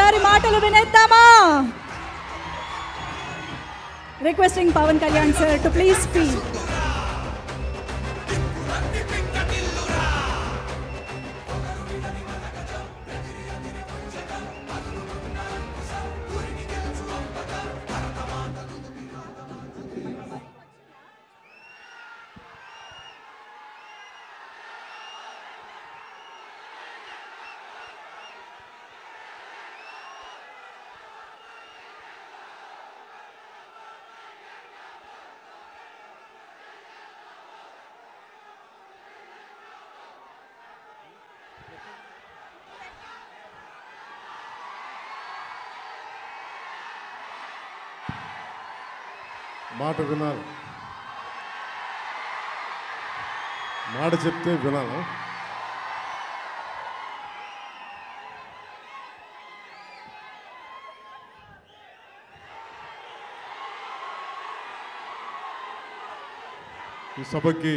గారి మాటలు వినేద్దామా? Requesting Pawan Kalyan sir to please speak. మాట వినాలి, మాట చెప్తే వినాలా? ఈ సభకి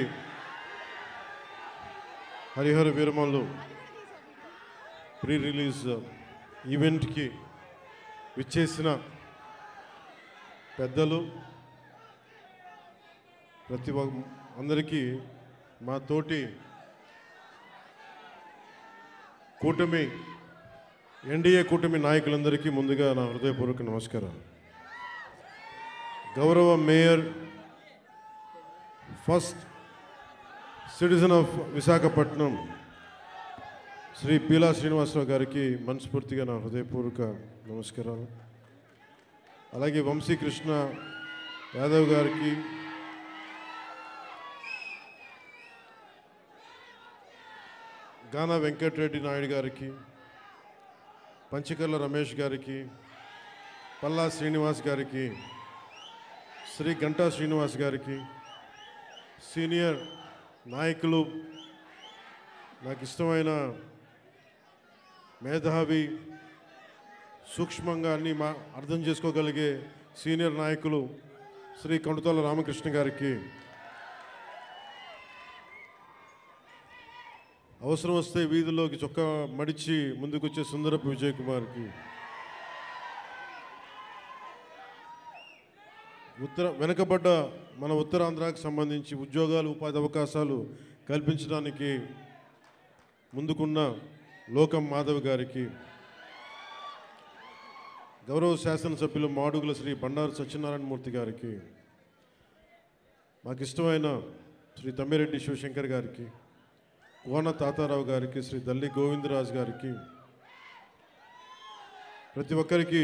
హరిహర వీరమల్లు ప్రీ రిలీజ్ ఈవెంట్కి విచ్చేసిన పెద్దలు, ప్రతి అందరికీ మా తోటి కూటమి ఎన్డీఏ కూటమి నాయకులందరికీ ముందుగా నా హృదయపూర్వక నమస్కారాలు. గౌరవ mayor, first citizen of Visakhapatnam Shri Peela Srinivasarao గారికి మనస్ఫూర్తిగా నా హృదయపూర్వక నమస్కారాలు. అలాగే వంశీకృష్ణ యాదవ్ గారికి, గానా వెంకటరెడ్డి నాయుడు గారికి, పంచకర్ల రమేష్ గారికి, పల్లా శ్రీనివాస్ గారికి, శ్రీ గంటా శ్రీనివాస్ గారికి, సీనియర్ నాయకులు, నాకు ఇష్టమైన మేధావి, సూక్ష్మంగా అన్నీ అర్థం చేసుకోగలిగే సీనియర్ నాయకులు శ్రీ కొండతాల రామకృష్ణ గారికి, అవసరం వస్తే వీధుల్లోకి చొక్కా మడిచి ముందుకొచ్చే సుందరపు విజయ్ కుమార్కి, వెనకబడ్డ మన ఉత్తరాంధ్రాకి సంబంధించి ఉద్యోగాలు, ఉపాధి అవకాశాలు కల్పించడానికి ముందుకున్న లోకం మాధవ్ గారికి, గౌరవ శాసనసభ్యులు మాడుగుల శ్రీ బండారు సత్యనారాయణమూర్తి గారికి, మాకు ఇష్టమైన శ్రీ తమ్మిరెడ్డి శివశంకర్ గారికి, కోన తాతారావు గారికి, శ్రీ దల్లి గోవిందరాజు గారికి, ప్రతి ఒక్కరికి,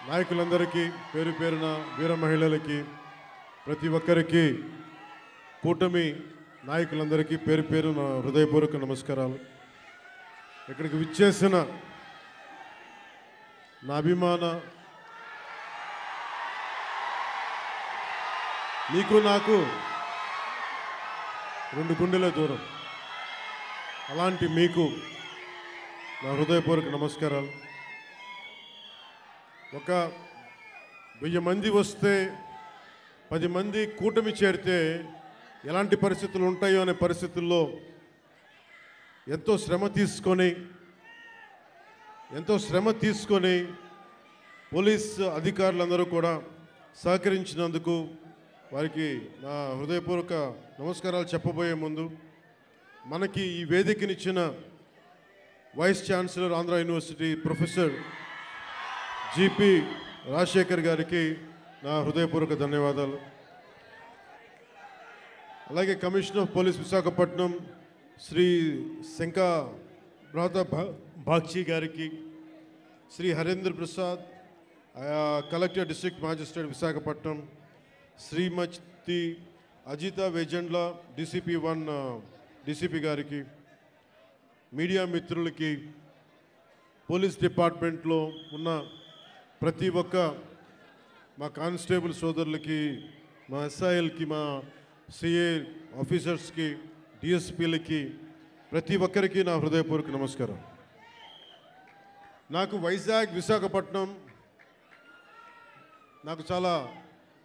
నాయకులందరికీ, పేరు పేరున వీర మహిళలకి, ప్రతి ఒక్కరికి, కూటమి నాయకులందరికీ పేరు పేరున హృదయపూర్వక నమస్కారాలు. ఇక్కడికి విచ్చేసిన నా అభిమాన, నీకు నాకు 2 గుండెల దూరం, అలాంటి మీకు నా హృదయపూర్వక నమస్కారాలు. ఒక 1000 మంది వస్తే 10 మంది కూటమి చేరితే ఎలాంటి పరిస్థితులు ఉంటాయో అనే పరిస్థితుల్లో ఎంతో శ్రమ తీసుకొని పోలీస్ అధికారులందరూ కూడా సహకరించినందుకు వారికి నా హృదయపూర్వక నమస్కారాలు చెప్పబోయే ముందు, మనకి ఈ వేదికనిచ్చిన vice chancellor Andhra university professor GP Rajasekhar గారికి నా హృదయపూర్వక ధన్యవాదాలు. అలాగే commissioner of police Visakhapatnam Shri Shanka Bagchi గారికి, Shri Harendra Prasad collector district magistrate Visakhapatnam, Shrimati Ajitha Vejandla DCP 1 DCP గారికి, మీడియా మిత్రులకి, పోలీస్ డిపార్ట్మెంట్లో ఉన్న ప్రతి ఒక్క మా కానిస్టేబుల్ సోదరులకి, మా SILకి, మా CA ఆఫీసర్స్కి, DSPలకి, ప్రతి ఒక్కరికి నా హృదయపూర్వక నమస్కారం. నాకు వైజాగ్, విశాఖపట్నం నాకు చాలా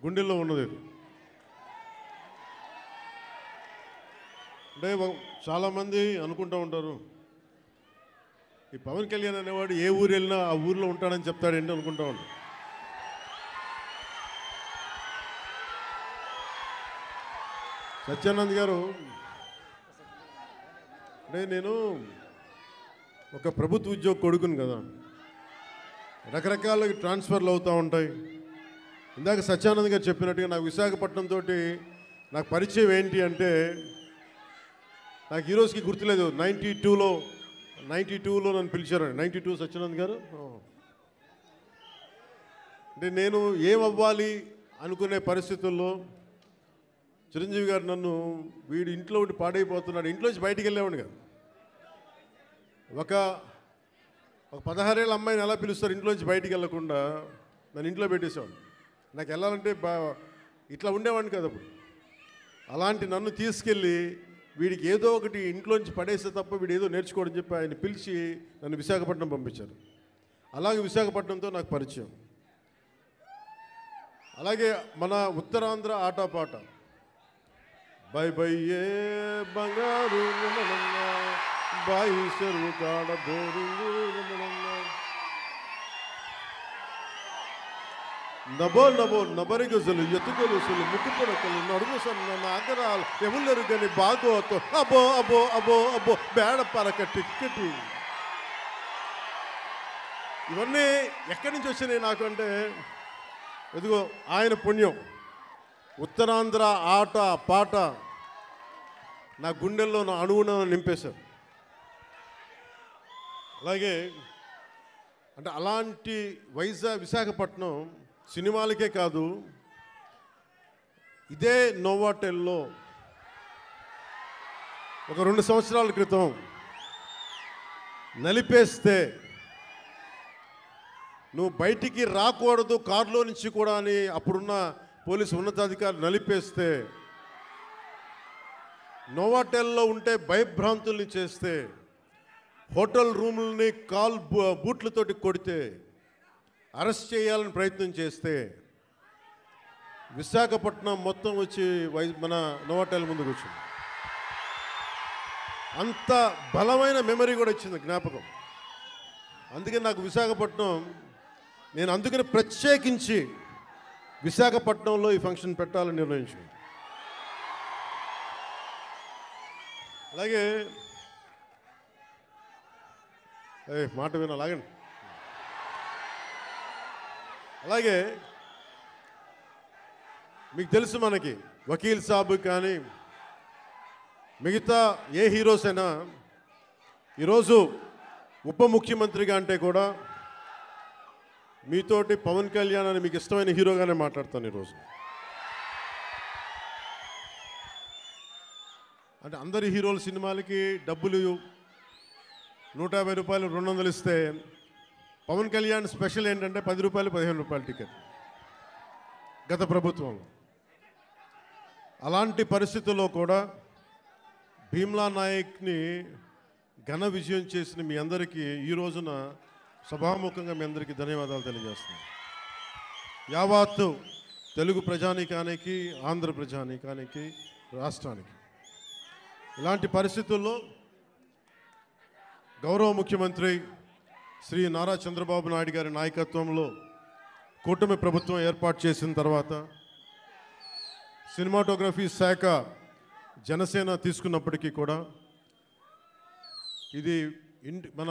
గుండెల్లో ఉన్నది. అంటే చాలామంది అనుకుంటూ ఉంటారు, ఈ పవన్ కళ్యాణ్ అనేవాడు ఏ ఊరు వెళ్ళినా ఆ ఊర్లో ఉంటాడని చెప్తాడేంటి అనుకుంటా ఉంటాడు. సత్యానంద్ గారు అంటే నేను ఒక ప్రభుత్వ ఉద్యోగ కొడుకుని కదా, రకరకాల ట్రాన్స్ఫర్లు అవుతూ ఉంటాయి. ఇందాక సత్యానంద్ గారు చెప్పినట్టుగా నాకు విశాఖపట్నం తోటి నాకు పరిచయం ఏంటి అంటే, నాకు ఈరోజుకి గుర్తులేదు. 92లో నన్ను పిలిచారండి. 92 సత్యానంద్ గారు. అంటే నేను ఏమవ్వాలి అనుకునే పరిస్థితుల్లో చిరంజీవి గారు నన్ను వీడు ఇంట్లో ఉండి పాడైపోతున్నాడు, ఇంట్లోంచి బయటికి వెళ్ళేవాడు కదా. ఒక 16 ఏళ్ళ అమ్మాయిని ఎలా పిలుస్తారు ఇంట్లోంచి బయటికి వెళ్ళకుండా, నన్ను ఇంట్లో పెట్టేసేవాడు. నాకు వెళ్ళాలంటే ఇట్లా ఉండేవాడిని కదా అప్పుడు. అలాంటి నన్ను తీసుకెళ్ళి వీడికి ఏదో ఒకటి ఇంట్లోంచి పడేస్తే తప్ప వీడు ఏదో నేర్చుకోవడం చెప్పి ఆయన పిలిచి నన్ను విశాఖపట్నం పంపించారు. అలాగే విశాఖపట్నంతో నాకు పరిచయం. అలాగే మన ఉత్తరాంధ్ర ఆటపాట బై బై ఏ బంగారు బాయి చెరువు కాడ బోరింగు నబో నబో నబరిగజలు ఎత్తుకొలుసులు ముక్కు పొడకలు నడుము సన్న నాగరాలు ఎవరు కానీ బాగోతో అబో అబో అబో అబో బేడ పరక టిక్కటి. ఇవన్నీ ఎక్కడి నుంచి వచ్చినాయి నాకు అంటే, ఎదుగో ఆయన పుణ్యం. ఉత్తరాంధ్ర ఆట పాట నా గుండెల్లో నా అణువున నింపేశారు. అలాగే అంటే అలాంటి విశాఖపట్నం సినిమాలకే కాదు, ఇదే నోవాటెల్లో ఒక 2 సంవత్సరాల క్రితం నలిపేస్తే నువ్వు బయటికి రాకూడదు కారులో నుంచి కూడా అని అప్పుడున్న పోలీసు ఉన్నతాధికారులు నలిపేస్తే, నోవాటెల్లో ఉంటే భయభ్రాంతుల్ని చేస్తే, హోటల్ రూముల్ని బూట్లతోటి కొడితే, అరెస్ట్ చేయాలని ప్రయత్నం చేస్తే, విశాఖపట్నం మొత్తం వచ్చి మన నోవాటెల్ ముందుకు వచ్చింది. అంత బలమైన మెమరీ కూడా ఇచ్చింది, జ్ఞాపకం. అందుకే నాకు విశాఖపట్నం, నేను అందుకని ప్రత్యేకించి విశాఖపట్నంలో ఈ ఫంక్షన్ పెట్టాలని నిర్ణయించుకున్నాను. అలాగే మాట వినాలాగండి. అలాగే మీకు తెలుసు, మనకి వకీల్ సాబ్ కానీ మిగతా ఏ హీరోస్ అయినా ఈరోజు ఉప ముఖ్యమంత్రిగా అంటే కూడా మీతోటి పవన్ కళ్యాణ్ అని మీకు ఇష్టమైన హీరోగానే మాట్లాడతాను ఈరోజు. అంటే అందరి హీరోల సినిమాలకి డబ్బులు 150 రూపాయలు 200 ఇస్తే, పవన్ కళ్యాణ్ స్పెషల్ ఏంటంటే 10 రూపాయలు 15 రూపాయలు టికెట్ గత ప్రభుత్వం. అలాంటి పరిస్థితుల్లో కూడా భీమ్లా నాయక్ని ఘన విజయం చేసిన మీ అందరికీ ఈ రోజున సభాముఖంగా మీ అందరికీ ధన్యవాదాలు తెలియజేస్తున్నాను. యావత్తు తెలుగు ప్రజానీకానికి, ఆంధ్ర ప్రజానీకానికి, రాష్ట్రానికి. ఇలాంటి పరిస్థితుల్లో గౌరవ ముఖ్యమంత్రి శ్రీ నారా చంద్రబాబు నాయుడు గారి నాయకత్వంలో కూటమి ప్రభుత్వం ఏర్పాటు చేసిన తర్వాత సినిమాటోగ్రఫీ శాఖ జనసేన తీసుకున్నప్పటికీ కూడా ఇది మన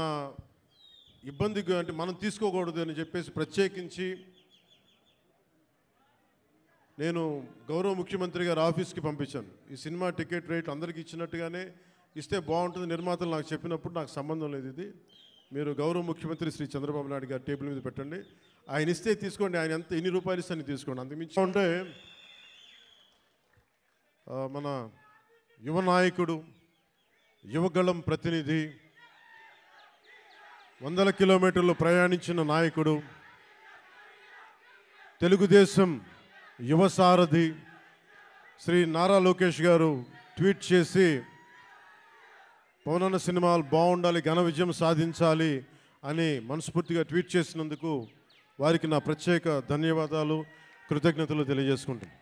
ఇబ్బందిగా అంటే మనం తీసుకోకూడదు అని చెప్పేసి ప్రత్యేకించి నేను గౌరవ ముఖ్యమంత్రి గారి ఆఫీస్కి పంపించాను. ఈ సినిమా టికెట్ రేట్ అందరికీ ఇచ్చినట్టుగానే ఇస్తే బాగుంటుంది, నిర్మాతలు నాకు చెప్పినప్పుడు నాకు సంబంధం లేదు, ఇది మీరు గౌరవ ముఖ్యమంత్రి శ్రీ చంద్రబాబు నాయుడు గారి టేబుల్ మీద పెట్టండి, ఆయన ఇస్తే తీసుకోండి, ఆయన ఎంత ఎన్ని రూపాయలు ఇస్తే అని తీసుకోండి. అంతకుమించి ఉంటే మన యువ నాయకుడు, యువగళం ప్రతినిధి, 100 కిలోమీటర్లు ప్రయాణించిన నాయకుడు, తెలుగుదేశం యువ సారథి శ్రీ నారా లోకేష్ గారు ట్వీట్ చేసి పవనన్న సినిమాలు బాగుండాలి, ఘన విజయం సాధించాలి అని మనస్ఫూర్తిగా ట్వీట్ చేసినందుకు వారికి నా ప్రత్యేక ధన్యవాదాలు, కృతజ్ఞతలు తెలియజేసుకుంటున్నాను.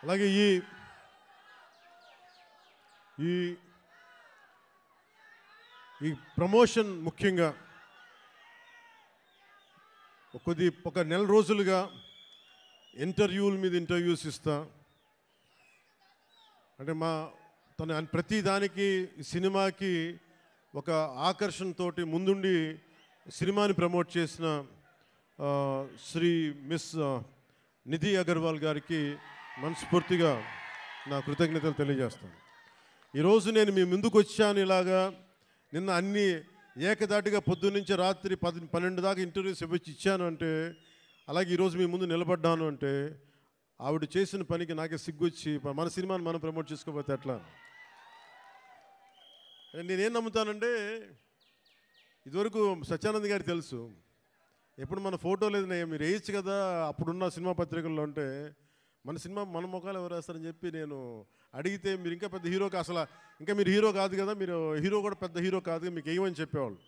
అలాగే ఈ ఈ ప్రమోషన్ ముఖ్యంగా ఒక నెల రోజులుగా ఇంటర్వ్యూల మీద ఇంటర్వ్యూస్ ఇస్తా. అంటే తన ప్రతి దానికి సినిమాకి ఒక ఆకర్షణతోటి ముందుండి సినిమాని ప్రమోట్ చేసిన శ్రీ మిస్ నిధి అగర్వాల్ గారికి మనస్ఫూర్తిగా నా కృతజ్ఞతలు తెలియజేస్తాను. ఈరోజు నేను మీ ముందుకు వచ్చాను ఇలాగా. నిన్న అన్ని ఏకదాటిగా పొద్దున్నుంచి రాత్రి 12 దాకా ఇంటర్వ్యూస్ ఇచ్చాను అంటే, అలాగే ఈరోజు మీ ముందు నిలబడ్డాను అంటే ఆవిడ చేసిన పనికి నాకే సిగ్గొచ్చి మన సినిమాని మనం ప్రమోట్ చేసుకోకపోతే ఎట్లా. నేనేం నమ్ముతానంటే, ఇదివరకు సత్యానంద్ గారికి తెలుసు, ఎప్పుడు మన ఫోటో లేదు మీరు వేయచ్చు కదా అప్పుడున్న సినిమా పత్రికల్లో అంటే, మన సినిమా మన ముఖాలు ఎవరు వేస్తారని చెప్పి నేను అడిగితే, మీరు ఇంకా పెద్ద హీరో అసలు ఇంకా మీరు హీరో కాదు కదా, మీరు హీరో కూడా పెద్ద హీరో కాదు కదా, మీకు ఏమని చెప్పేవాళ్ళు.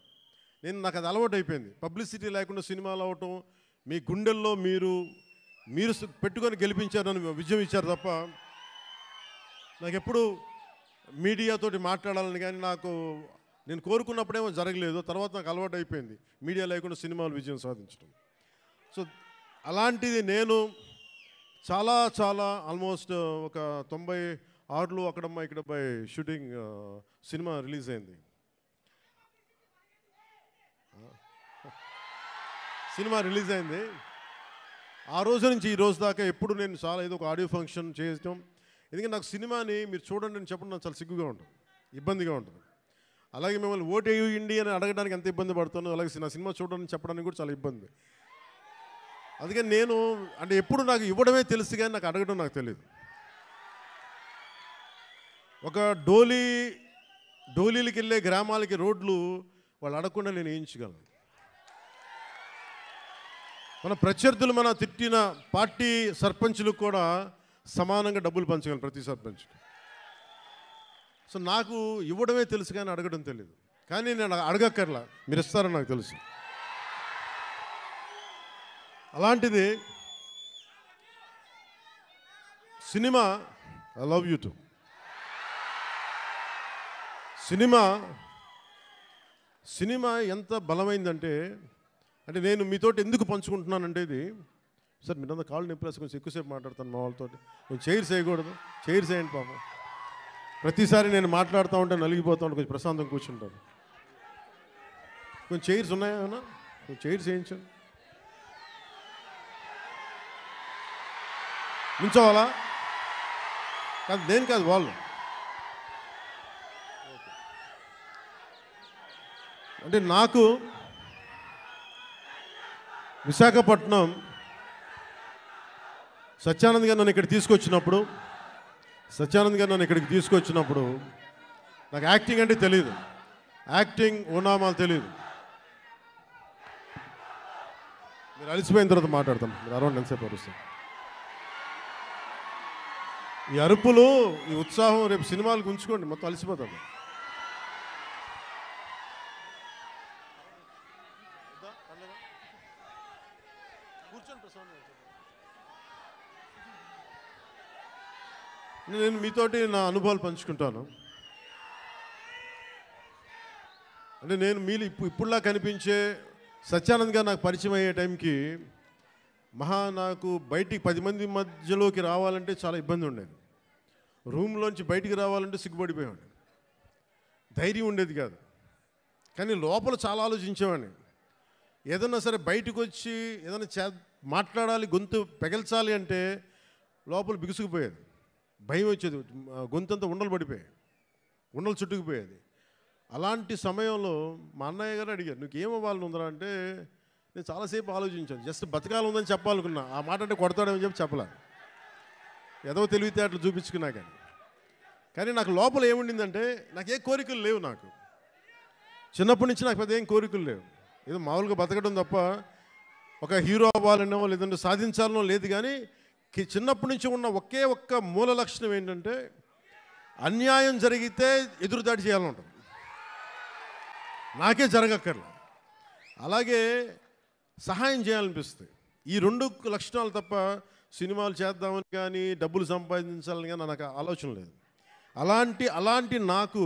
నాకు అది అలవాటు అయిపోయింది. పబ్లిసిటీ లేకుండా సినిమాలు అవటం, మీ గుండెల్లో మీరు పెట్టుకొని గెలిపించారని విజయం ఇచ్చారు తప్ప నాకు ఎప్పుడు మీడియాతోటి మాట్లాడాలని కానీ నేను కోరుకున్నప్పుడేమో జరగలేదు. తర్వాత నాకు అలవాటు అయిపోయింది మీడియా లేకుండా సినిమాలు విజయం సాధించడం. సో అలాంటిది నేను చాలా ఆల్మోస్ట్ ఒక 96లో అక్కడమ్మా ఇక్కడపై షూటింగ్ సినిమా రిలీజ్ అయింది. ఆ రోజు నుంచి ఈ రోజు దాకా ఎప్పుడు నేను చాలా ఏదో ఒక ఆడియో ఫంక్షన్ చేయటం. ఎందుకంటే నాకు సినిమాని మీరు చూడండి అని చెప్పడం నాకు చాలా సిగ్గుగా ఉంటుంది, ఇబ్బందిగా ఉంటుంది. అలాగే మిమ్మల్ని ఓటు వేయండి అని అడగడానికి ఎంత ఇబ్బంది పడుతున్నాను, అలాగే నా సినిమా చూడడానికి చెప్పడానికి కూడా చాలా ఇబ్బంది. అందుకని నేను అంటే ఎప్పుడు నాకు ఇవ్వడమే తెలుసు కానీ నాకు అడగడం నాకు తెలియదు. ఒక డోలీలకి వెళ్ళే గ్రామాలకి రోడ్లు వాళ్ళు అడగకుండా నేను వేయించగలను. మన ప్రత్యర్థులు మన తిట్టిన పార్టీ సర్పంచులకు కూడా సమానంగా డబ్బులు పంచగలను ప్రతి సర్పంచ్కి. సో నాకు ఇవ్వడమే తెలుసు కానీ అడగడం తెలియదు. కానీ నేను అడగక్కర్లా, మీరు ఇస్తారని నాకు తెలుసు. అలాంటిది cinema I love you to cinema ఎంత బలమైందంటే, అంటే నేను మీతోటి ఎందుకు పంచుకుంటున్నానంటే, ఇది సార్ మీరంతా కాళ్ళు నింపలేసి కొంచెం ఎక్కువసేపు మాట్లాడతాను మా వాళ్ళతో. కొంచెం చైర్స్ వేయకూడదు, చైర్స్ వేయండి పాపం. ప్రతిసారి నేను మాట్లాడుతూ ఉంటే నలిగిపోతూ ఉంటే కొంచెం ప్రశాంతం కూర్చుంటాను. కొంచెం చైర్స్ ఉన్నాయా? కొంచెం చైర్స్ వేయించండి. నించోవాలా? కాదు, నేను కాదు, వాళ్ళు. అంటే నాకు విశాఖపట్నం సత్యానంద్ గారు నన్ను ఇక్కడికి తీసుకొచ్చినప్పుడు నాకు యాక్టింగ్ అంటే తెలియదు, యాక్టింగ్ ఓనామాలు తెలియదు. మీరు అలసిపోయిన తర్వాత మాట్లాడతాం, మీరు అరౌండ్ ఎంతసేపు అరుస్తాం. ఈ అరుపులు, ఈ ఉత్సాహం రేపు సినిమాలకు ఉంచుకోండి, మొత్తం అలసిపోతాం. నేను మీతోటి నా అనుభవాలు పంచుకుంటాను. అంటే నేను మీరు ఇప్పుడులా కనిపించే సత్యానంద్ గారు నాకు పరిచయం అయ్యే టైంకి నాకు బయటికి 10 మంది మధ్యలోకి రావాలంటే చాలా ఇబ్బంది ఉండేది. రూమ్లోంచి బయటికి రావాలంటే సిగ్గుపడిపోయేవాడిని, ధైర్యం ఉండేది కాదు. కానీ లోపల చాలా ఆలోచించేవాడిని. ఏదన్నా సరే బయటకు వచ్చి ఏదైనా మాట్లాడాలి, గొంతు పెగల్చాలి అంటే లోపల బిగుసుకుపోయేది, భయం వచ్చేది, గొంతంతా ఉండలు చుట్టుకుపోయేది. అలాంటి సమయంలో మా అన్నయ్య గారు అడిగారు, నువ్వు ఏమవ్వాలని ఉందరా అంటే, నేను చాలాసేపు ఆలోచించాను. జస్ట్ బతకాలి ఉందని చెప్పాలనుకున్నా. ఆ మాట అంటే కొడతాడని చెప్పలే, ఏదో తెలివితేటలు చూపించుకున్నా. కానీ నాకు లోపల ఏముండిందంటే, నాకే కోరికలు లేవు. నాకు చిన్నప్పటి నుంచి నాకు పెద్ద ఏం కోరికలు లేవు. ఏదో మామూలుగా బతకడం తప్ప ఒక హీరో అవ్వాలనో లేదంటే సాధించాలనో లేదు. కానీ చిన్నప్పటి నుంచి ఉన్న ఒకే ఒక్క మూల లక్షణం ఏంటంటే, అన్యాయం జరిగితే ఎదురుదాడి చేయాలని ఉంటుంది. నాకే జరగక్కర్లే, అలాగే సహాయం చేయాలనిపిస్తుంది. ఈ 2 లక్షణాలు తప్ప సినిమాలు చేద్దామని కానీ డబ్బులు సంపాదించాలని కానీ నాకు ఆలోచన లేదు. అలాంటి నాకు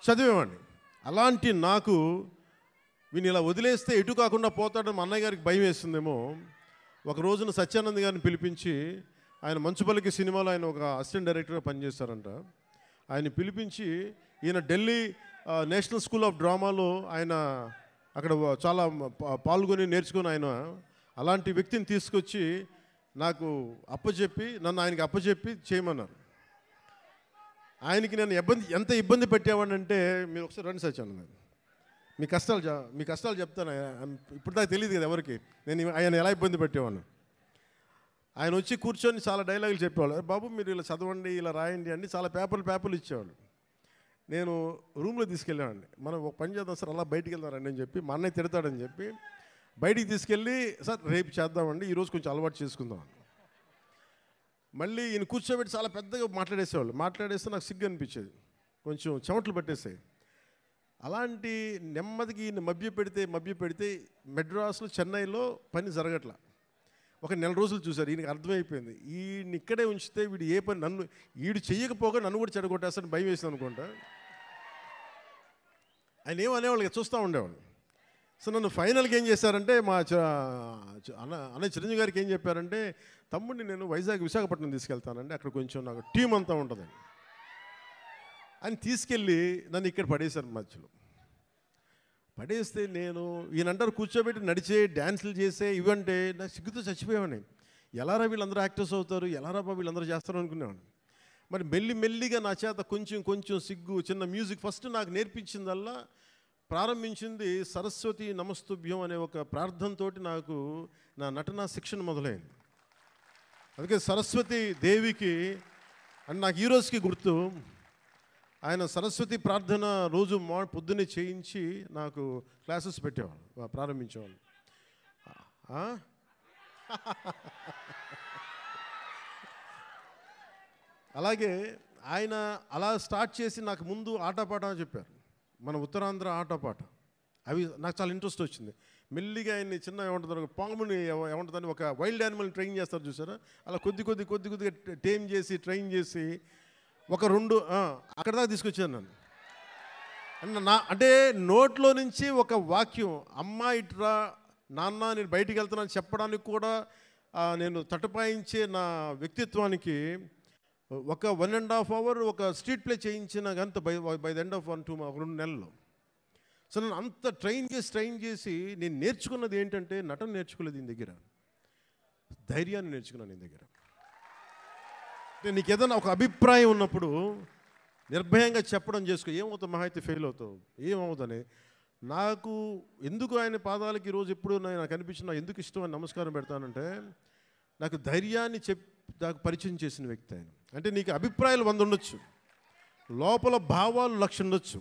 చదివేవాడిని. అలాంటి నాకు వీని ఇలా వదిలేస్తే ఎటు కాకుండా పోతాడని మా అన్నయ్య గారికి భయం వేస్తుందేమో. ఒక రోజున సత్యానంద్ గారిని పిలిపించి, ఆయన మంచుపల్లికి సినిమాలో ఆయన ఒక అసిస్టెంట్ డైరెక్టర్గా పనిచేస్తారంట. ఆయన పిలిపించి, ఈయన ఢిల్లీ నేషనల్ స్కూల్ ఆఫ్ డ్రామాలో ఆయన అక్కడ చాలా పాల్గొని నేర్చుకుని ఆయన అలాంటి వ్యక్తిని తీసుకొచ్చి నాకు నన్ను ఆయనకి అప్పచెప్పి చేయమన్నారు. ఆయనకి నేను ఎంత ఇబ్బంది పెట్టేవాడినంటే, మీరు ఒకసారి రండి సత్యానంద్ గారు, మీ కష్టాలు చెప్తాను. ఇప్పుడు దాకా తెలియదు కదా ఎవరికి నేను ఆయన ఎలా ఇబ్బంది పెట్టేవాడిని. ఆయన వచ్చి కూర్చొని చాలా డైలాగులు చెప్పేవాళ్ళు. బాబు మీరు ఇలా చదవండి, ఇలా రాయండి అని చాలా పేపర్లు ఇచ్చేవాళ్ళు. నేను రూమ్లో తీసుకెళ్ళామండి. మనం ఒక పని చేద్దాం సార్, అలా బయటికి వెళ్దారండి అని చెప్పి, మా అన్నయ్య తిడతాడని చెప్పి బయటికి తీసుకెళ్ళి, సార్ రేపు చేద్దామండి, ఈరోజు కొంచెం అలవాటు చేసుకుందాం. మళ్ళీ ఈయన కూర్చోబెట్టి చాలా పెద్దగా మాట్లాడేస్తే నాకు సిగ్గు అనిపించేది, కొంచెం చెమటలు పట్టేసాయి. అలాంటి నెమ్మదికి ఈయన మభ్యపెడితే మెడ్రాస్లో, చెన్నైలో పని జరగట్లా. ఒక నెల రోజులు చూశారు. ఈయనకి అర్థమైపోయింది, ఈయన ఇక్కడే ఉంచితే వీడు ఏ పని వీడు చెయ్యకపోగా నన్ను కూడా చెడగొట్టేస్తాను భయం వేసింది అనుకుంటా. ఆయన ఏమనేవాళ్ళు చూస్తూ ఉండేవాళ్ళు. సో నన్ను ఫైనల్గా ఏం చేశారంటే, మా అన్నయ్య చిరంజీవి గారికి ఏం చెప్పారంటే, తమ్ముడిని నేను విశాఖపట్నం తీసుకెళ్తానండి, అక్కడ కొంచెం నాకు టీం అంతా ఉంటుందండి అని తీసుకెళ్ళి నన్ను ఇక్కడ పడేశారు. మధ్యలో పడేస్తే నేను ఈయనంటారు కూర్చోబెట్టి నడిచే డ్యాన్సులు చేసే ఇవంటే నాకు సిగ్గుతో చచ్చిపోయేవాడిని. ఎలారా వీళ్ళందరూ యాక్టర్స్ అవుతారు, ఎలారా వీళ్ళందరూ చేస్తారు అనుకునేవాడిని. మరి మెల్లిగా నా చేత కొంచెం సిగ్గు, చిన్న మ్యూజిక్ ఫస్ట్ నాకు నేర్పించిందల్లా ప్రారంభించింది సరస్వతి నమస్తుభ్యం అనే ఒక ప్రార్థనతో నాకు నా నటన శిక్షణ మొదలైంది. అందుకే సరస్వతి దేవికి అని నాకు ఈ రోజుకి గుర్తు. ఆయన సరస్వతి ప్రార్థన రోజు పొద్దున్నే చేయించి నాకు క్లాసెస్ పెట్టేవాళ్ళు, ప్రారంభించేవాళ్ళు. అలాగే ఆయన అలా స్టార్ట్ చేసి నాకు ముందు ఆటపాట చెప్పారు, మన ఉత్తరాంధ్ర ఆటపాట. అవి నాకు చాలా ఇంట్రెస్ట్ వచ్చింది. మెల్లిగా ఆయన్ని చిన్న ఏమంటుంటారు, పాముని ఏమంటుందని ఒక వైల్డ్ యానిమల్ని ట్రైన్ చేస్తారు చూసారా, అలా కొద్దిగా టేమ్ చేసి ట్రైన్ చేసి ఒక 2 అక్కడ దాకా తీసుకొచ్చాను నన్ను. అంటే నోట్లో నుంచి ఒక వాక్యం, అమ్మ ఇట్రా నాన్న నేను బయటికి వెళ్తున్నాను చెప్పడానికి కూడా నేను తటపాయించే నా వ్యక్తిత్వానికి ఒక 1.5 hour ఒక స్ట్రీట్ ప్లే చేయించిన గంత బై ద ఎండ్ ఆఫ్ 2 నెలలు. సో నన్ను అంత ట్రైన్ చేసి నేను నేర్చుకున్నది ఏంటంటే, నటన నేర్చుకోలేదు ఈయన దగ్గర, ధైర్యాన్ని నేర్చుకున్నాను ఈయన దగ్గర. నీకు ఏదైనా ఒక అభిప్రాయం ఉన్నప్పుడు నిర్భయంగా చెప్పడం చేసుకో, ఏమవుతావు, మహా అయితే ఫెయిల్ అవుతావు, ఏమవుతుందని. నాకు ఎందుకు ఆయన పాదాలకి ఈరోజు ఎప్పుడు నాకు అనిపించిన ఎందుకు ఇష్టం అని నమస్కారం పెడతానంటే, నాకు ధైర్యాన్ని నాకు పరిచయం చేసిన వ్యక్తి ఆయన. అంటే నీకు అభిప్రాయాలు 100 ఉండొచ్చు, లోపల భావాలు 1,00,000 ఉండొచ్చు,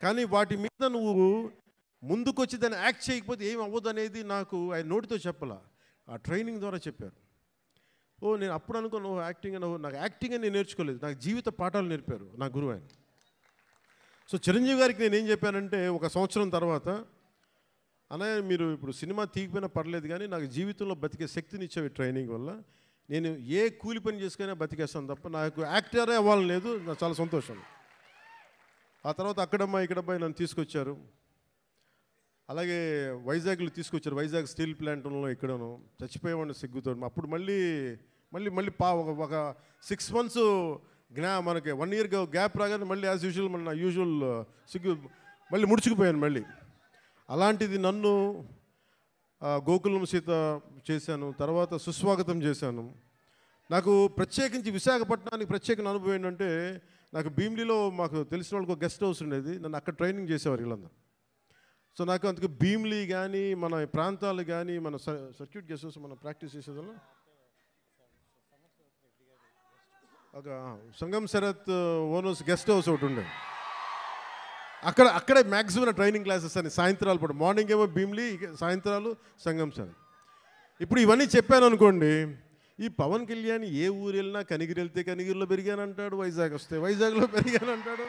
కానీ వాటి మీద నువ్వు ముందుకొచ్చి దాన్ని యాక్ట్ చేయకపోతే ఏం అవ్వదు అనేది నాకు ఆయన నోటితో చెప్పాల, ఆ ట్రైనింగ్ ద్వారా చెప్పారు. నేను అప్పుడు అనుకున్నాను నాకు యాక్టింగ్ అని నేను నేర్చుకోలేదు, నాకు జీవిత పాఠాలు నేర్పారు నా గురువు ఆయన. సో చిరంజీవి గారికి నేను ఏం చెప్పానంటే, 1 సంవత్సరం తర్వాత, అన్నయ్య మీరు ఇప్పుడు సినిమా తీగిపోయినా పర్లేదు కానీ నాకు జీవితంలో బతికే శక్తిని ఇచ్చేవి ట్రైనింగ్ వల్ల, నేను ఏ కూలి పని చేసుకునే బతికేస్తాను తప్ప నాకు యాక్టరే అవ్వాలని లేదు, నాకు చాలా సంతోషం. ఆ తర్వాత ఇక్కడమ్మాయి నన్ను తీసుకొచ్చారు. అలాగే వైజాగ్లో తీసుకొచ్చారు, వైజాగ్ స్టీల్ ప్లాంట్లో ఇక్కడను చచ్చిపోయేవాడిని సిగ్గుతో. అప్పుడు మళ్ళీ ఒక 6 months మనకి 1 year గ్యాప్ రాగానే మళ్ళీ యాజ్ యూజువల్ మన యూజువల్ సిగ్గు మళ్ళీ ముడుచుకుపోయాను మళ్ళీ. అలాంటిది నన్ను గోకులం సీత చేశాను, తర్వాత సుస్వాగతం చేశాను. నాకు ప్రత్యేకించి విశాఖపట్నానికి ప్రత్యేకమైన అనుభవం ఏంటంటే, నాకు భీమిలీలో మాకు తెలిసిన వాళ్ళకి ఒక గెస్ట్ హౌస్ ఉండేది, నన్ను అక్కడ ట్రైనింగ్ చేసేవారు వీళ్ళందరూ. సో నాకు అందుకు భీమిలీ కానీ మన ప్రాంతాలు కానీ మన సర్క్యూట్ గెస్ట్ హౌస్ మనం ప్రాక్టీస్ చేసేదాన్ని ఒక సంగం శరత్ ఓనర్స్ గెస్ట్ హౌస్ ఒకటి ఉండేది. అక్కడే మ్యాక్సిమం ట్రైనింగ్ క్లాసెస్ అని సాయంత్రాలు పడు, మార్నింగ్ ఏమో భీమిలీ, సాయంత్రాలు సంగం శరత్. ఇప్పుడు ఇవన్నీ చెప్పాను అనుకోండి, ఈ పవన్ కళ్యాణ్ ఏ ఊరు వెళ్ళినా కనిగిరి వెళ్తే కనిగిరిలో పెరిగానంటాడు, వైజాగ్ వస్తే వైజాగ్లో పెరిగానంటాడు.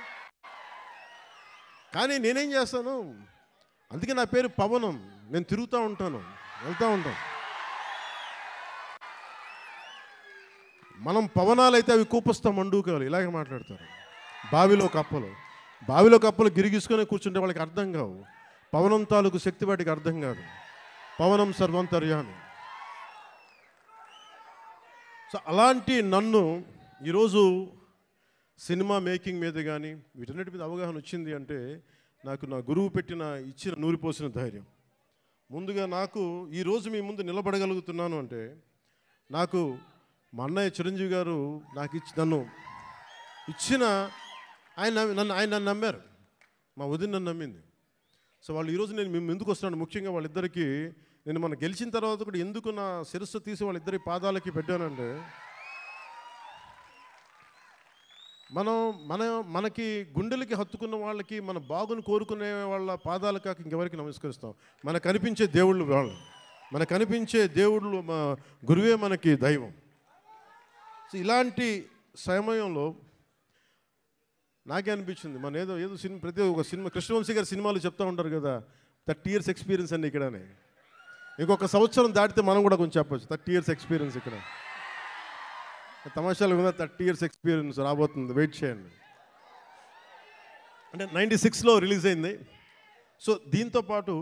కానీ నేనేం చేస్తాను, అందుకే నా పేరు పవనం, నేను తిరుగుతూ ఉంటాను, వెళ్తూ ఉంటాను. మనం పవనాలైతే అవి కూపస్తా మండూకాలు ఇలాగే మాట్లాడతారు. బావిలో కప్పలు గిరిగిసుకొని కూర్చుంటే వాళ్ళకి అర్థం కావు. పవనం తాలూకు శక్తి వాటికి అర్థం కాదు. పవనం సర్వంతర్యామి. సో అలాంటి నన్ను ఈరోజు సినిమా మేకింగ్ మీద కానీ వీటన్నిటి మీద అవగాహన వచ్చింది అంటే నాకు నా గురువు ఇచ్చిన నూరిపోసిన ధైర్యం. ముందుగా నాకు ఈరోజు మీ ముందు నిలబడగలుగుతున్నాను అంటే నాకు మా అన్నయ్య చిరంజీవి గారు నాకు నన్ను ఇచ్చిన ఆయన నన్ను నమ్మారు. మా వదిన నన్ను నమ్మింది. సో వాళ్ళు ఈరోజు నేను మేము ఎందుకు వస్తున్నాను, ముఖ్యంగా వాళ్ళిద్దరికీ నేను మనం గెలిచిన తర్వాత కూడా ఎందుకు నా శిరస్సు తీసి వాళ్ళిద్దరి పాదాలకి పెట్టానంటే మనకి గుండెలకి హత్తుకున్న వాళ్ళకి మన బాగుని కోరుకునే వాళ్ళ పాదాలు కాక ఇంకెవరికి నమస్కరిస్తాం. మనకు కనిపించే దేవుళ్ళు వాళ్ళు, మనకు కనిపించే దేవుళ్ళు మా గురువే మనకి దైవం. సో ఇలాంటి సమయంలో నాకే అనిపించింది మన ఏదో సినిమా ప్రతి ఒక సినిమా కృష్ణవంశీ గారి సినిమాలు చెప్తూ ఉంటారు కదా 30 years ఎక్స్పీరియన్స్ అండి ఇక్కడనే. ఇంకొక సంవత్సరం దాటితే మనం కూడా కొంచెం చెప్పచ్చు 30 years ఎక్స్పీరియన్స్ ఇక్కడ. తమాషాలు కూడా 30 years ఎక్స్పీరియన్స్ రాబోతుంది, వెయిట్ చేయండి. అంటే 96లో రిలీజ్ అయింది. సో దీంతో పాటు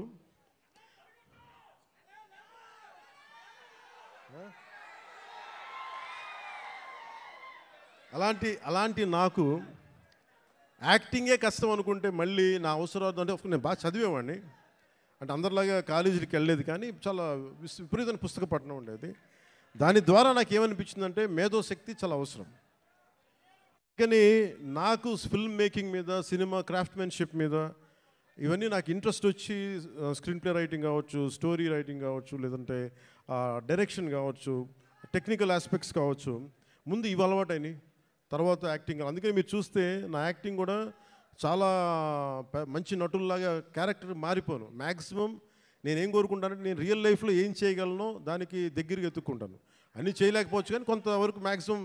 అలాంటి నాకు యాక్టింగే కష్టం అనుకుంటే మళ్ళీ నా అవసరాలు అంటే నేను బాగా చదివేవాడిని. అంటే అందరిలాగా కాలేజీకి వెళ్ళలేదు కానీ చాలా విపరీతమైన పుస్తక పఠనం ఉండేది. దాని ద్వారా నాకు ఏమనిపించిందంటే మేధోశక్తి చాలా అవసరం. కానీ నాకు ఫిల్మ్ మేకింగ్ మీద, సినిమా క్రాఫ్ట్మెన్షిప్ మీద ఇవన్నీ నాకు ఇంట్రెస్ట్ వచ్చి స్క్రీన్ ప్లే రైటింగ్ కావచ్చు, స్టోరీ రైటింగ్ కావచ్చు, లేదంటే డైరెక్షన్ కావచ్చు, టెక్నికల్ ఆస్పెక్ట్స్ కావచ్చు, ముందు ఇవి అలవాటైనాయి. తర్వాత యాక్టింగ్. అందుకని మీరు చూస్తే నా యాక్టింగ్ కూడా చాలా మంచి నటుల్లాగా క్యారెక్టర్ మారిపోను. మ్యాక్సిమం నేనేం కోరుకుంటానంటే నేను రియల్ లైఫ్లో ఏం చేయగలనో దానికి దగ్గరగా ఎత్తుక్కుంటాను. అన్నీ చేయలేకపోవచ్చు కానీ కొంతవరకు మ్యాక్సిమం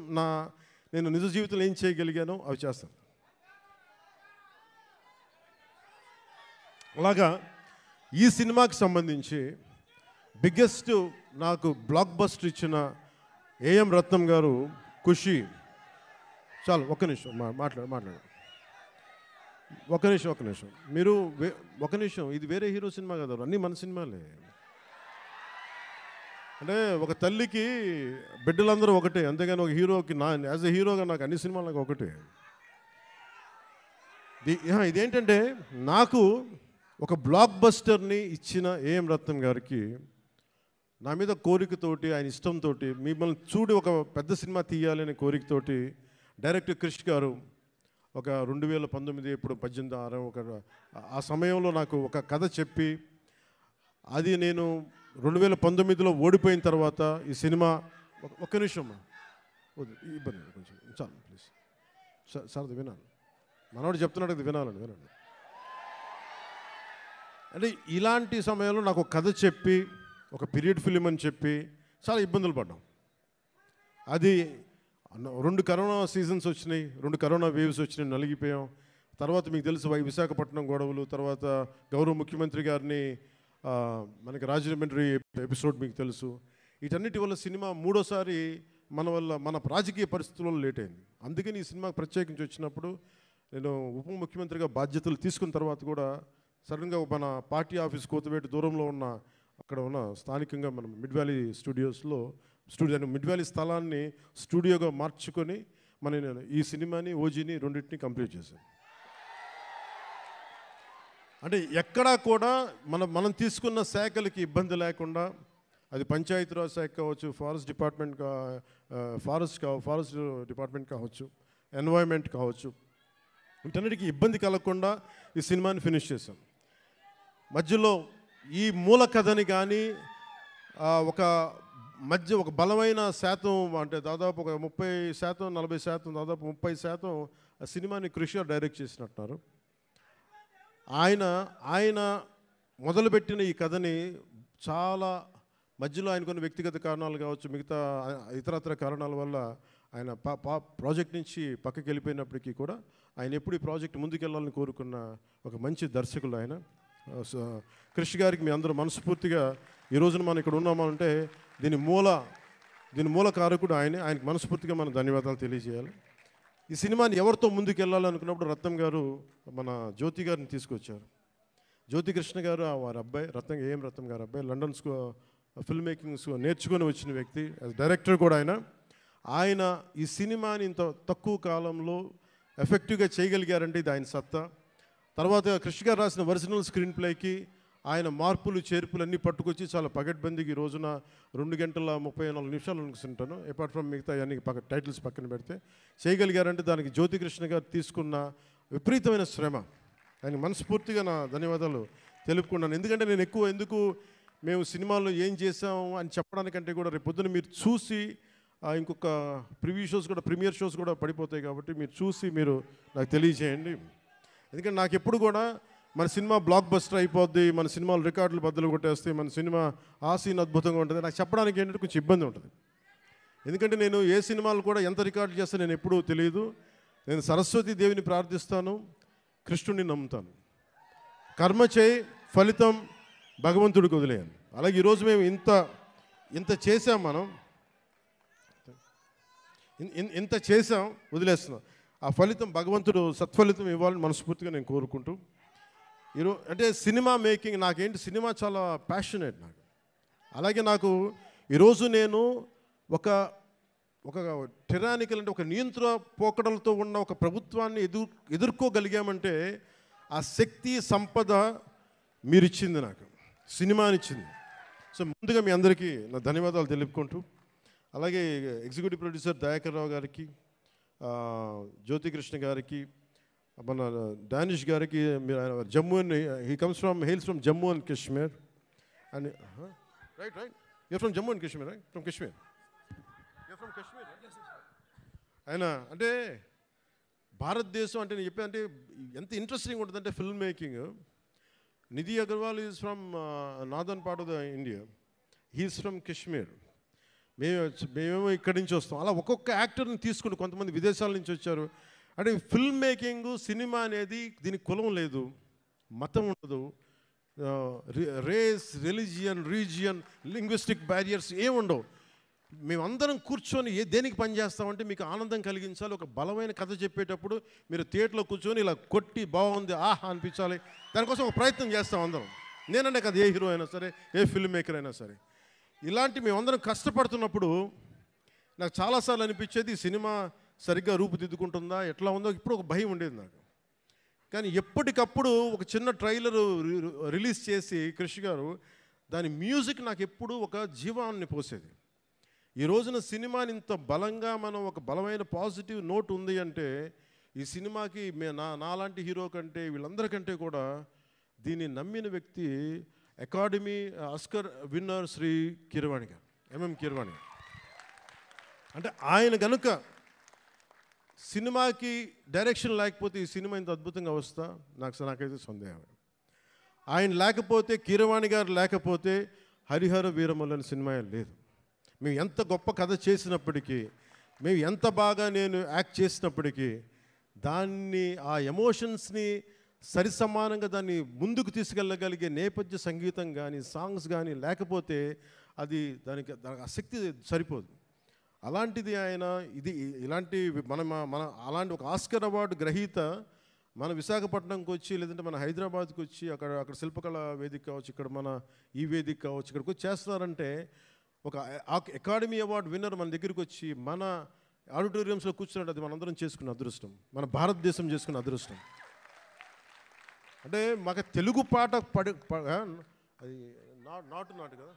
నేను నిజ జీవితంలో ఏం చేయగలిగానో అవి చేస్తాను. అలాగా ఈ సినిమాకి సంబంధించి బిగ్గెస్ట్ నాకు బ్లాక్ బస్టర్ ఇచ్చిన ఏఎం రత్నం గారు ఖుషి. చాలు ఒక్క నిమిషం మాట్లాడు ఒక్క నిమిషం మీరు ఒక నిమిషం. ఇది వేరే హీరో సినిమా కదా, అన్నీ మన సినిమాలే. అంటే ఒక తల్లికి బిడ్డలందరూ ఒకటే, అంతేగాని ఒక హీరోకి యాజ్ ఎ హీరోగా నాకు అన్ని సినిమాలు నాకు ఒకటే. ఇదేంటంటే నాకు ఒక బ్లాక్ బస్టర్ని ఇచ్చిన ఏఎం రత్నం గారికి నా మీద కోరికతోటి, ఆయన ఇష్టంతో, మిమ్మల్ని చూడి ఒక పెద్ద సినిమా తీయాలి అనే కోరికతోటి డైరెక్టర్ క్రిష్ గారు ఒక 2019 ఇప్పుడు 18 ఆ సమయంలో నాకు ఒక కథ చెప్పి, అది నేను 2019లో ఓడిపోయిన తర్వాత ఈ సినిమా ఒక్క నిమిషం ఇబ్బంది కొంచెం చాలు ప్లీజ్ సార్, అది వినాలి, మనోడు చెప్తున్నాడు, అది వినాలండి. అంటే ఇలాంటి సమయంలో నాకు కథ చెప్పి ఒక పీరియడ్ ఫిలిం అని చెప్పి చాలా ఇబ్బందులు పడ్డాం. అది 2 కరోనా సీజన్స్ వచ్చినాయి, 2 కరోనా వేవ్స్ వచ్చినాయి, నలిగిపోయాం. తర్వాత మీకు తెలుసు విశాఖపట్నం గొడవలు, తర్వాత గౌరవ ముఖ్యమంత్రి గారిని మనకి రాజమండ్రి ఎపిసోడ్ మీకు తెలుసు. వీటన్నిటి వల్ల సినిమా 3వసారి మన రాజకీయ పరిస్థితుల్లో లేట్ అయింది. అందుకని ఈ సినిమాకి ప్రత్యేకించి వచ్చినప్పుడు నేను ఉప ముఖ్యమంత్రిగా బాధ్యతలు తీసుకున్న తర్వాత కూడా సడన్గా మన పార్టీ ఆఫీస్ కోతవేటు దూరంలో అక్కడ ఉన్న స్థానికంగా మనం మిడ్ వ్యాలీ స్టూడియోస్లో మిడ్ వ్యాలీ స్థలాన్ని స్టూడియోగా మార్చుకొని నేను ఈ సినిమాని ఓజీని రెండింటిని కంప్లీట్ చేశాను. అంటే ఎక్కడా కూడా మనం తీసుకున్న శాఖలకి ఇబ్బంది లేకుండా, అది పంచాయతీరాజ్ శాఖ కావచ్చు, ఫారెస్ట్ డిపార్ట్మెంట్ కావచ్చు, ఎన్వైర్న్మెంట్ కావచ్చు, వీటన్నిటికీ ఇబ్బంది కలగకుండా ఈ సినిమాని ఫినిష్ చేశాం. మధ్యలో ఈ మూల కథని కానీ ఒక బలమైన శాతం, అంటే దాదాపు ఒక 30%, 40%, దాదాపు 30% ఆ సినిమాని కృషి డైరెక్ట్ చేసినట్టున్నారు. ఆయన మొదలుపెట్టిన ఈ కథని చాలా మధ్యలో ఆయన కొన్ని వ్యక్తిగత కారణాలు కావచ్చు, మిగతా ఇతరత్ర కారణాల వల్ల ఆయన ప్రాజెక్ట్ నుంచి పక్కకి వెళ్ళిపోయినప్పటికీ కూడా ఆయన ఎప్పుడు ఈ ప్రాజెక్ట్ ముందుకెళ్ళాలని కోరుకున్న ఒక మంచి దర్శకులు ఆయన. కృషి గారికి మీ అందరూ మనస్ఫూర్తిగా ఈ రోజున మనం ఇక్కడ ఉన్నామంటే దీని మూల దీని మూల కారకుడు ఆయనకి మనస్ఫూర్తిగా మనం ధన్యవాదాలు తెలియజేయాలి. ఈ సినిమాని ఎవరితో ముందుకు వెళ్ళాలనుకున్నప్పుడు రత్నం గారు మన జ్యోతి గారిని తీసుకొచ్చారు. జ్యోతి కృష్ణ గారు వారి అబ్బాయి రత్నం గారు అబ్బాయి లండన్ ఫిల్మ్ మేకింగ్స్ నేర్చుకొని వచ్చిన వ్యక్తి, డైరెక్టర్ కూడా ఆయన ఈ సినిమాని ఇంత తక్కువ కాలంలో ఎఫెక్టివ్గా చేయగలిగారంటే ఇది ఆయన సత్తా. తర్వాత కృష్ణ గారు రాసిన ఒరిజినల్ స్క్రీన్ ప్లేకి ఆయన మార్పులు చేర్పులు అన్నీ పట్టుకొచ్చి చాలా పగడ్బందీకి ఈ రోజున 2 గంటల 34 నిమిషాలు అనుకుంటాను, అపార్ట్ ఫ్రమ్ మిగతా అన్ని టైటిల్స్ పక్కన పెడితే చేయగలిగారంటే దానికి జ్యోతి కృష్ణ గారు తీసుకున్న విపరీతమైన శ్రమ. ఆయన మనస్ఫూర్తిగా నా ధన్యవాదాలు తెలుపుకున్నాను. ఎందుకంటే నేను ఎందుకు మేము సినిమాల్లో ఏం చేసాము అని చెప్పడానికంటే కూడా రేపు పొద్దున మీరు చూసి ఇంకొక ప్రీమియర్ షోస్ కూడా పడిపోతాయి కాబట్టి మీరు చూసి మీరు నాకు తెలియజేయండి. ఎందుకంటే నాకు ఎప్పుడు కూడా మన సినిమా బ్లాక్ బస్టర్ అయిపోద్ది, మన సినిమాలు రికార్డులు బద్దలు కొట్టేస్తాయి, మన సినిమా ఆ సీన్ అద్భుతంగా ఉంటుంది నాకు చెప్పడానికి ఏంటంటే కొంచెం ఇబ్బంది ఉంటుంది. ఎందుకంటే నేను ఏ సినిమాలు కూడా ఎంత రికార్డు చేస్తా నేను ఎప్పుడూ తెలియదు. నేను సరస్వతి దేవిని ప్రార్థిస్తాను, కృష్ణుడిని నమ్ముతాను. కర్మ చేయి, ఫలితం భగవంతుడికి వదిలేయాలి. అలాగే ఈరోజు మేము ఇంత చేసాం, మనం ఇంత చేసాం, వదిలేస్తున్నాం. ఆ ఫలితం భగవంతుడు సత్ఫలితం ఇవ్వాలని మనస్ఫూర్తిగా నేను కోరుకుంటూ ఈరోజు అంటే సినిమా మేకింగ్ నాకేంటి సినిమా చాలా ప్యాషనేట్ నాకు. అలాగే నాకు ఈరోజు నేను ఒక టెరానికల్ అంటే ఒక నియంత్రణ పోకడలతో ఉన్న ఒక ప్రభుత్వాన్ని ఎదుర్కోగలిగామంటే ఆ శక్తి సంపద మీరిచ్చింది, నాకు సినిమానిచ్చింది. సో ముందుగా మీ అందరికీ నా ధన్యవాదాలు తెలుపుకుంటూ, అలాగే ఎగ్జిక్యూటివ్ ప్రొడ్యూసర్ దయాకర్ రావు గారికి, జ్యోతి కృష్ణ గారికి, మన డానిష్ గారికి, Jammu and hails from Jammu and Kashmir and right your from Jammu and Kashmir right from Kashmir ఆయన అంటే భారతదేశం అంటే నేను చెప్పాను అంటే ఎంత ఇంట్రెస్టింగ్ ఉంటుందంటే film making. Nidhi Agarwal is from northern part of the India, he is from Kashmir. మేమేమో ఇక్కడి నుంచి వస్తాం. అలా ఒక్కొక్క యాక్టర్ని తీసుకుంటూ కొంతమంది విదేశాల నుంచి వచ్చారు. అంటే ఫిల్మ్ మేకింగ్ సినిమా అనేది దీనికి కులం లేదు, మతం ఉండదు, రేస్, రిలీజియన్, లింగ్విస్టిక్ బ్యారియర్స్ ఏముండవు. మేమందరం కూర్చొని దేనికి పనిచేస్తామంటే మీకు ఆనందం కలిగించాలి. ఒక బలమైన కథ చెప్పేటప్పుడు మీరు థియేటర్లో కూర్చొని ఇలా కొట్టి బాగుంది ఆహా అనిపించాలి, దానికోసం ఒక ప్రయత్నం చేస్తాం అందరం. నేనంటే కదా ఏ హీరో అయినా సరే, ఏ ఫిల్మ్ మేకర్ అయినా సరే, ఇలాంటి మేమందరం కష్టపడుతున్నప్పుడు నాకు చాలాసార్లు అనిపించేది ఈ సినిమా సరిగ్గా రూపుదిద్దుకుంటుందా ఎట్లా ఉందో ఇప్పుడు ఒక భయం ఉండేది నాకు. కానీ ఎప్పటికప్పుడు ఒక చిన్న ట్రైలర్ రిలీజ్ చేసి కృషి గారు దాని మ్యూజిక్ నాకు ఎప్పుడు ఒక జీవాన్ని పోసేది. ఈ రోజున సినిమాని ఇంత బలంగా మనం ఒక బలమైన పాజిటివ్ నోట్ ఉంది అంటే ఈ సినిమాకి నాలాంటి హీరో కంటే వీళ్ళందరికంటే కూడా దీన్ని నమ్మిన వ్యక్తి academy Oscar winner Shri Keeravani garu, MM Keeravani గారు. అంటే ఆయన కనుక సినిమాకి డైరెక్షన్ లేకపోతే ఈ సినిమా ఇంత అద్భుతంగా వస్తా నాకైతే సందేహం. ఆయన లేకపోతే, కీరవాణి గారు లేకపోతే హరిహర వీరమల్లు అనే సినిమా లేదు. మేము ఎంత గొప్ప కథ చేసినప్పటికీ, మేము ఎంత బాగా నేను యాక్ట్ చేసినప్పటికీ దాన్ని ఆ ఎమోషన్స్ని సరిసమానంగా దాన్ని ముందుకు తీసుకెళ్ళగలిగే నేపథ్య సంగీతం కానీ సాంగ్స్ కానీ లేకపోతే దానికి ఆసక్తి సరిపోదు. అలాంటిది ఆయన ఇలాంటి మన అలాంటి ఒక ఆస్కర్ అవార్డు గ్రహీత మన విశాఖపట్నంకి వచ్చి లేదంటే మన హైదరాబాద్కి వచ్చి అక్కడ శిల్పకళా వేదిక కావచ్చు, ఇక్కడ మన ఈ వేదిక కావచ్చు, ఇక్కడికి వచ్చి చేస్తున్నారంటే ఒక అకాడమీ అవార్డు విన్నర్ మన దగ్గరికి వచ్చి మన ఆడిటోరియంస్లో కూర్చున్నట్టు అది మనందరం చేసుకున్న అదృష్టం, మన భారతదేశం చేసుకున్న అదృష్టం. అంటే మాకు తెలుగు పాట అది నాటు కదా,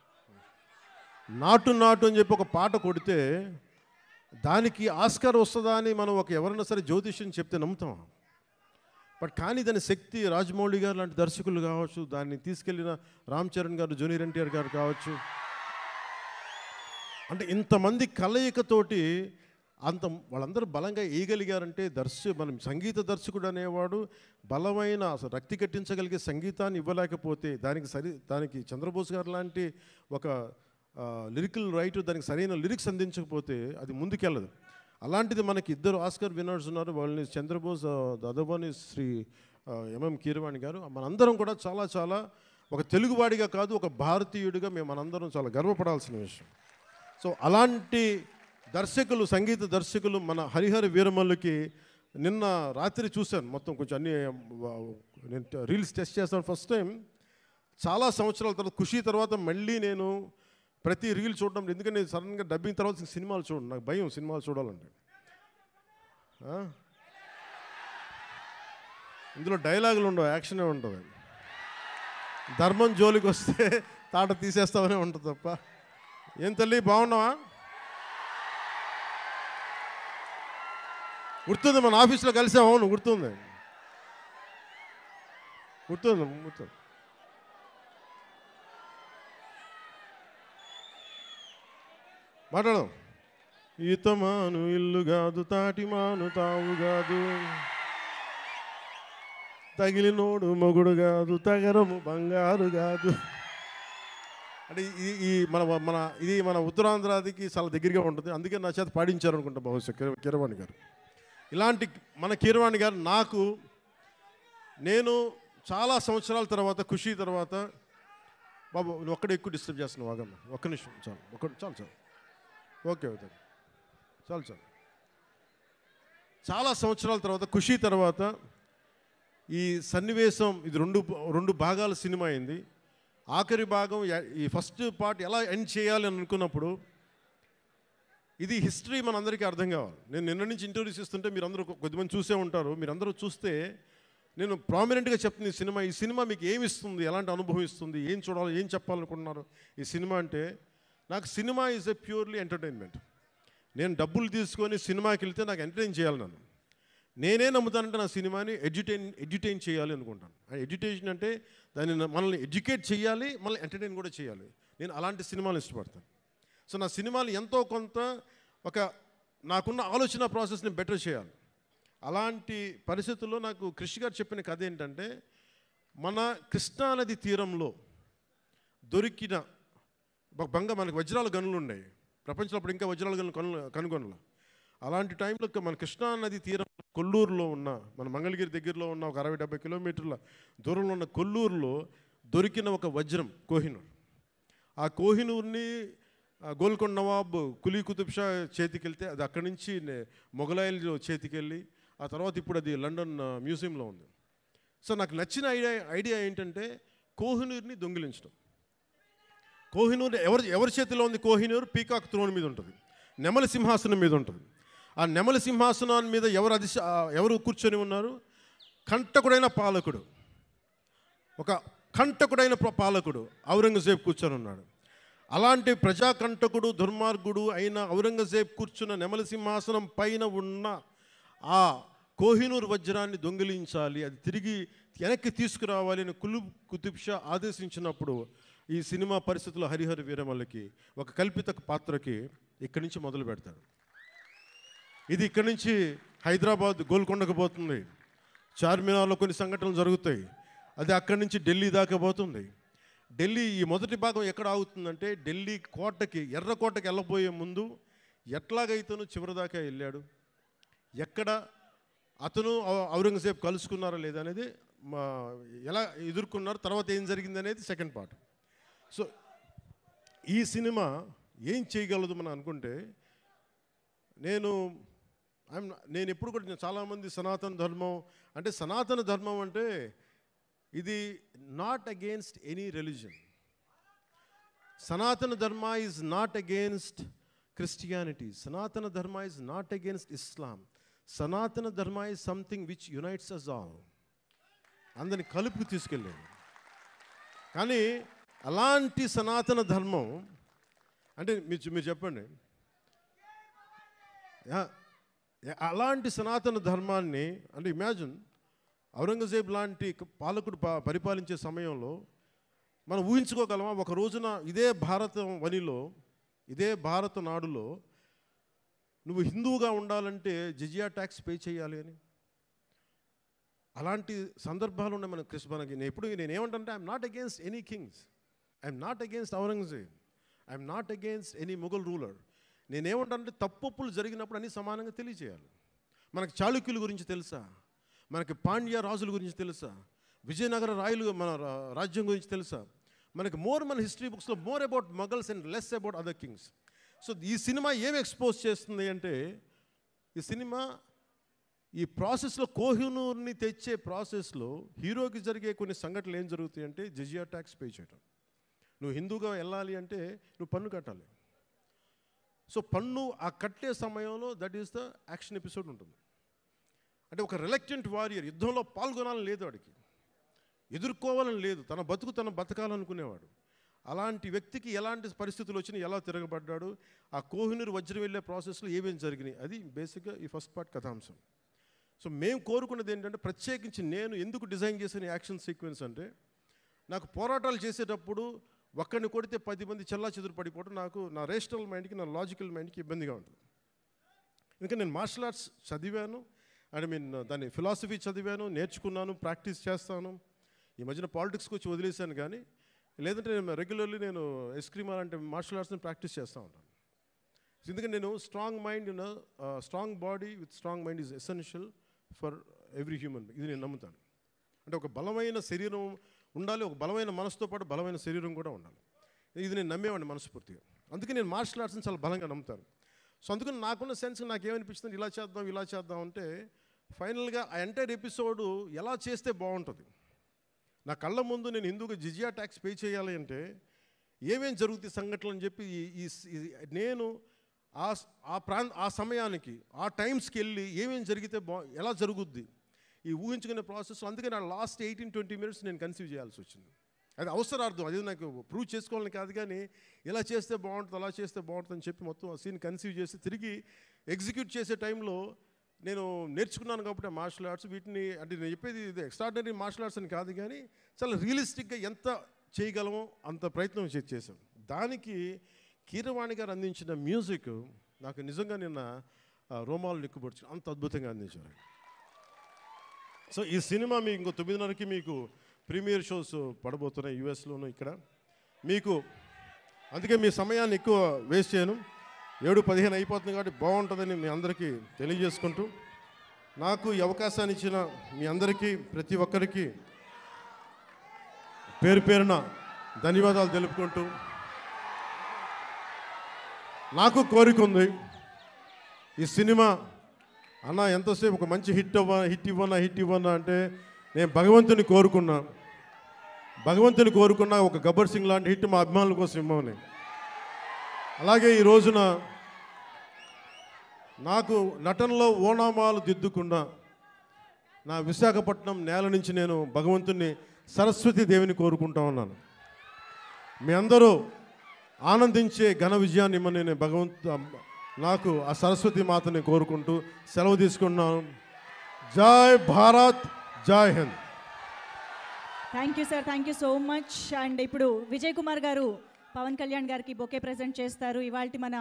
నాటు అని చెప్పి ఒక పాట కొడితే దానికి ఆస్కార్ వస్తుందా అని మనం ఎవరైనా సరే జ్యోతిష్యం చెప్తే నమ్ముతాం. కానీ దాని శక్తి రాజమౌళి గారు లాంటి దర్శకులు కావచ్చు, దాన్ని తీసుకెళ్ళిన రామ్ చరణ్ గారు, జూనియర్ ఎన్టీఆర్ గారు కావచ్చు, అంటే ఇంతమంది కలయికతోటి వాళ్ళందరూ బలంగా వేయగలిగారంటే మనం సంగీత దర్శకుడు అనేవాడు బలమైన అసలు రక్తి కట్టించగలిగే సంగీతాన్ని ఇవ్వలేకపోతే దానికి చంద్రబోస్ గారు లాంటి ఒక లిరికల్ రైటర్ దానికి సరైన లిరిక్స్ అందించకపోతే అది ముందుకెళ్ళదు. అలాంటిది మనకి 2 ఆస్కర్ విన్నర్స్ ఉన్నారు. వాళ్ళని చంద్రబోస్, దాదాబాని శ్రీ ఎంఎం కీరవాణి గారు. మనందరం కూడా చాలా చాలా ఒక తెలుగువాడిగా కాదు ఒక భారతీయుడిగా మనందరం చాలా గర్వపడాల్సిన విషయం. సో అలాంటి దర్శకులు, సంగీత దర్శకులు మన హరిహర వీరమల్లుకి నిన్న రాత్రి చూశాను మొత్తం కొంచెం అన్ని. నేను రీల్స్ టెస్ట్ చేస్తాను ఫస్ట్ టైం చాలా సంవత్సరాల తర్వాత. ఖుషి తర్వాత మళ్ళీ నేను ప్రతి రీల్ చూడడం, ఎందుకంటే నేను సడన్గా డబ్బింగ్ తర్వాత సినిమాలు చూడండి, నాకు భయం సినిమాలు చూడాలంటే. ఇందులో డైలాగులు ఉండవు, యాక్షనే ఉంటుంది. ధర్మం జోలికి వస్తే తాట తీసేస్తామనే ఉంటుంది తప్ప. ఏం తల్లి బాగున్నావా? గుర్తుంది మన ఆఫీస్లో కలిసాం. అవును గుర్తుంది. మాట్లాడదాం. ఈతమాను ఇల్లు కాదు, తాటిమాను తావు కాదు, తగిలినోడు మొగుడు కాదు, తగరము బంగారు కాదు. అంటే ఈ మన మన ఇది మన ఉత్తరాంధ్రాదికి చాలా దగ్గరగా ఉంటుంది. అందుకే నా చేత పాడించారు అనుకుంటా బహుశా కీరవాణి గారు. ఇలాంటి మన కీరవాణి గారు నాకు, నేను చాలా సంవత్సరాల తర్వాత, ఖుషి తర్వాత, బాబు నువ్వు ఒక్కడే ఎక్కువ డిస్టర్బ్ చేస్తున్నావు, వాగమ్మ ఒక్క నిమిషం చాలు, చాలు ఓకే అవుతుంది, చాలు. చాలా సంవత్సరాల తర్వాత, ఖుషి తర్వాత ఈ సన్నివేశం, ఇది రెండు భాగాల సినిమా అయింది. ఆఖరి భాగం, ఈ ఫస్ట్ పార్ట్ ఎలా ఎండ్ చేయాలి అని అనుకున్నప్పుడు, ఇది హిస్టరీ మనందరికీ అర్థం కావాలి. నేను నిన్న నుంచి ఇంటర్వ్యూస్ ఇస్తుంటే మీరందరూ కొద్దిమంది చూసే ఉంటారు. మీరందరూ చూస్తే నేను ప్రామినెంట్గా చెప్తుంది, ఈ సినిమా మీకు ఏమి ఇస్తుంది, ఎలాంటి అనుభవం ఇస్తుంది, ఏం చూడాలి, ఏం చెప్పాలనుకుంటున్నారు ఈ సినిమా అంటే. నాకు cinema is a purely entertainment. నేను డబ్బులు తీసుకొని సినిమాకి వెళ్తే నాకు ఎంటర్టైన్ చేయాలి. నేనే నమ్ముతానంటే నా సినిమాని ఎడ్యుటైన్ చేయాలి అనుకుంటాను. ఎడ్యుటేషన్ అంటే దాన్ని మనల్ని ఎడ్యుకేట్ చేయాలి, మనల్ని ఎంటర్టైన్ కూడా చేయాలి. నేను అలాంటి సినిమాలు ఇష్టపడతాను. సో నా సినిమాలు ఎంతో కొంత నాకున్న ఆలోచన ప్రాసెస్ని బెటర్ చేయాలి. అలాంటి పరిస్థితుల్లో నాకు కృషి గారు చెప్పిన కథ ఏంటంటే, మన కృష్ణానది తీరంలో దొరికిన మనకి వజ్రాల గనులు ఉన్నాయి ప్రపంచంలో. అప్పుడు ఇంకా వజ్రాల గనులు కనుగొనల. అలాంటి టైంలో మన కృష్ణానది తీరం కొల్లూరులో ఉన్న, మన మంగళగిరి దగ్గరలో ఉన్న ఒక 60-70 కిలోమీటర్ల దూరంలో ఉన్న కొల్లూరులో దొరికిన ఒక వజ్రం కోహినూర్. ఆ కోహినూర్ని గోల్కొండ నవాబ్ కులీ కుతుబ్ షా చేతికి వెళ్తే, అది అక్కడి నుంచి మొఘలాయిల చేతికి వెళ్ళి, ఆ తర్వాత ఇప్పుడు అది లండన్ మ్యూజియంలో ఉంది. సో నాకు నచ్చిన ఐడియా ఏంటంటే కోహినూర్ని దొంగిలించడం. కోహినూర్ ఎవరి చేతిలో ఉంది? కోహినూర్ పీకాక్ త్రోన్ మీద ఉంటుంది, నెమలి సింహాసనం మీద ఉంటుంది. ఆ నెమలి సింహాసనం మీద ఎవరు కూర్చొని ఉన్నారు? కంటకుడైన పాలకుడు, ఒక కంటకుడైన పాలకుడు ఔరంగజేబ్ కూర్చొని ఉన్నాడు. అలాంటి ప్రజాకంటకుడు, దుర్మార్గుడు అయిన ఔరంగజేబ్ కూర్చున్న నెమలి సింహాసనం పైన ఉన్న ఆ కోహినూర్ వజ్రాన్ని దొంగిలించాలి, అది తిరిగి వెనక్కి తీసుకురావాలి అని కుతుబ్ షా ఆదేశించినప్పుడు, ఈ సినిమా పరిస్థితుల్లో హరిహర వీరమల్లుకి ఒక కల్పిత పాత్రకి ఇక్కడి నుంచి మొదలు పెడతాడు. ఇది ఇక్కడి నుంచి హైదరాబాద్ గోల్కొండకు పోతుంది, చార్మినార్లో కొన్ని సంఘటనలు జరుగుతాయి, అది అక్కడి నుంచి ఢిల్లీ దాకా పోతుంది. ఢిల్లీ ఈ మొదటి భాగం ఎక్కడ ఆగుతుందంటే, ఢిల్లీ కోటకి, ఎర్రకోటకి వెళ్ళబోయే ముందు ఎట్లాగైతేనూ చివరి దాకా వెళ్ళాడు, ఎక్కడ అతను ఔరంగజేబ్ కలుసుకున్నారా లేదా అనేది, ఎలా ఎదుర్కొన్నారు, తర్వాత ఏం జరిగింది అనేది సెకండ్ పార్ట్. సో ఈ సినిమా ఏం చేయగలదు మనం అనుకుంటే, నేను ఎప్పుడు కూడా, చాలామంది సనాతన ధర్మం అంటే ఇది నాట్ అగేన్స్ట్ ఎనీ రిలీజన్. సనాతన Dharma is not against Christianity. సనాతన Dharma is not against Islam. Sanatana Dharma is something which unites us all. అందరిని కలుపుకు తీసుకెళ్ళేది. కానీ అలాంటి సనాతన ధర్మం అంటే మీరు చెప్పండి, అలాంటి సనాతన ధర్మాన్ని అంటే ఇమాజిన్, ఔరంగజేబ్ లాంటి పాలకుడు పరిపాలించే సమయంలో మనం ఊహించుకోగలమా? ఒక రోజున ఇదే భారత వనిలో, ఇదే భారత నాడులో నువ్వు హిందువుగా ఉండాలంటే జిజియా ట్యాక్స్ పే చేయాలి అని. అలాంటి సందర్భాలు ఉన్నాయి మనకి. నేనేమంటే I'm not against any kings, I'm not against Aurangzeb, I'm not against any Mughal ruler. నేనేమంటానంటే తప్పులు జరిగినప్పుడు అన్నీ సమానంగా తెలియజేయాలి. మనకు చాళుక్యుల గురించి తెలుసా? మనకి పాండ్య రాజుల గురించి తెలుసా? విజయనగర రాయలు మన రాజ్యం గురించి తెలుసా? మనకి మన హిస్టరీ బుక్స్లో more about Mughals and less about other Kings. So ఈ సినిమా ఏమి ఎక్స్పోజ్ చేస్తుంది అంటే, ఈ సినిమా ఈ ప్రాసెస్లో కోహినూర్ని తెచ్చే ప్రాసెస్లో హీరోకి జరిగే కొన్ని సంఘటనలు ఏం జరుగుతాయి అంటే, జిజియా ట్యాక్స్ పే చేయడం. నువ్వు హిందూగా వెళ్ళాలి అంటే నువ్వు పన్ను కట్టాలి. సో పన్ను ఆ కట్టే సమయంలో that is the action episode ఉంటుంది. అంటే ఒక రిలక్టెంట్ వారియర్, యుద్ధంలో పాల్గొనాలని లేదు వాడికి, ఎదుర్కోవాలని లేదు, తన బతుకు తను బతకాలనుకునేవాడు. అలాంటి వ్యక్తికి ఎలాంటి పరిస్థితులు వచ్చినా ఎలా తిరగబడ్డాడు, ఆ కోహినూర్ వజ్రం వెళ్ళే ప్రాసెస్లో ఏమేమి జరిగినాయి, అది బేసిక్గా ఈ ఫస్ట్ పార్ట్ కథాంశం. సో మేము కోరుకున్నది ఏంటంటే, ప్రత్యేకించి నేను ఎందుకు డిజైన్ చేసిన యాక్షన్ సీక్వెన్స్ అంటే, నాకు పోరాటాలు చేసేటప్పుడు ఒక్కడిని కొడితే 10 మంది చెల్లా చెదురు పడిపోవడం నాకు నా రేషనల్ మైండ్కి, నా లాజికల్ మైండ్కి ఇబ్బందిగా ఉంటుంది. ఇంకా నేను మార్షల్ ఆర్ట్స్ చదివాను, దాన్ని ఫిలాసఫీ చదివాను, నేర్చుకున్నాను, ప్రాక్టీస్ చేస్తాను. ఈ మధ్యన పాలిటిక్స్కి వచ్చి వదిలేశాను, కానీ లేదంటే నేను రెగ్యులర్లీ నేను ఎస్క్రీమ్ అంటే మార్షల్ ఆర్ట్స్ని ప్రాక్టీస్ చేస్తూ ఉంటాను. ఎందుకంటే నేను strong mind, strong body with strong mind is essential for every human. ఇది నేను నమ్ముతాను. అంటే ఒక బలమైన శరీరం ఉండాలి, ఒక బలమైన మనసుతో పాటు బలమైన శరీరం కూడా ఉండాలి. ఇది నేను నమ్మేవాడిని మనస్ఫూర్తిగా. అందుకే నేను మార్షల్ ఆర్ట్స్ని చాలా బలంగా నమ్ముతాను. సో అందుకని నాకున్న సెన్స్ నాకేమనిపిస్తుంది, ఇలా చేద్దాం అంటే ఫైనల్గా ఆ ఎంటైర్ ఎపిసోడు ఎలా చేస్తే బాగుంటుంది. నా కళ్ళ ముందు నేను హిందూగా జిజియా ట్యాక్స్ పే చేయాలి అంటే ఏమేం జరుగుతాయి సంఘటనలు అని చెప్పి నేను ఆ సమయానికి ఆ టైమ్స్కి వెళ్ళి ఏమేం జరిగితే ఎలా జరుగుద్ది ఈ ఊహించుకునే ప్రాసెస్. అందుకే నా లాస్ట్ 18-20 minutes నేను కన్సీవ్ చేయాల్సి వచ్చింది. అది అవసరార్థం, అది నాకు ప్రూవ్ చేసుకోవాలని కాదు, కానీ ఇలా చేస్తే బాగుంటుంది, అలా చేస్తే బాగుంటుంది అని చెప్పి మొత్తం ఆ సీన్ కన్సీవ్ చేసి తిరిగి ఎగ్జిక్యూట్ చేసే టైంలో నేను నేర్చుకున్నాను కాబట్టి మార్షల్ ఆర్ట్స్. వీటిని అంటే నేను చెప్పేది ఇది ఎక్స్ట్రాడినరీ మార్షల్ ఆర్ట్స్ అని కాదు, కానీ చాలా రియలిస్టిక్గా ఎంత చేయగలమో అంత ప్రయత్నం చేశాం. దానికి కీరవాణి గారు అందించిన మ్యూజిక్ నాకు నిజంగా నిన్న రోమాలు నిక్కుపొడిచి అంత అద్భుతంగా అందించారు. సో ఈ సినిమా మీకు ఇంకో 9:30కి మీకు ప్రీమియర్ షోస్ పడబోతున్నాయి యూఎస్లోను, ఇక్కడ మీకు. అందుకే మీ సమయాన్ని ఎక్కువ వేస్ట్ చేయను. 7:15 అయిపోతుంది కాబట్టి బాగుంటుందని మీ అందరికీ తెలియజేసుకుంటూ, నాకు ఈ అవకాశాన్ని ఇచ్చిన మీ అందరికీ, ప్రతి ఒక్కరికి పేరు పేరున ధన్యవాదాలు తెలుపుకుంటూ, నాకు కోరిక ఉంది ఈ సినిమా అన్న ఎంతసేపు ఒక మంచి హిట్ ఇవ్వనా అంటే నేను భగవంతుని కోరుకున్నా ఒక గబ్బర్ సింగ్ లాంటి హిట్ మా అభిమానుల కోసం ఇవ్వమని. అలాగే ఈ రోజున నాకు నటనలో ఓనామాలు దిద్దుకున్న నా విశాఖపట్నం నేల నుంచి నేను భగవంతుని సరస్వతి దేవిని కోరుకుంటా ఉన్నాను. మీ అందరూ ఆనందించే ఘన విజయాన్ని ఇమ్మని నేను నాకు ఆ సరస్వతి మాతని కోరుకుంటూ సెలవు తీసుకున్నాను. జై భారత్, జై Hind. Thank you sir, thank you so much. And ఇప్పుడు విజయ్ కుమార్ గారు పవన్ కళ్యాణ్ గారికి బొకే ప్రజెంట్ చేస్తారు. ఇవాళ మన